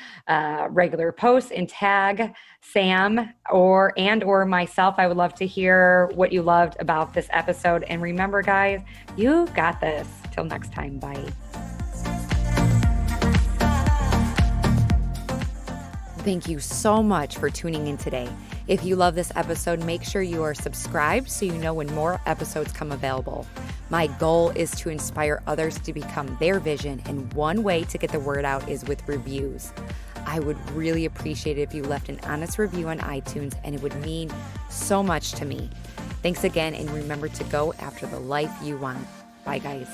regular posts and tag Sam or myself. I would love to hear what you loved about this episode. And remember, guys, you got this. Till next time, bye. Thank you so much for tuning in today. If you love this episode, make sure you are subscribed so you know when more episodes come available. My goal is to inspire others to become their vision, and one way to get the word out is with reviews. I would really appreciate it if you left an honest review on iTunes, and it would mean so much to me. Thanks again, and remember to go after the life you want. Bye, guys.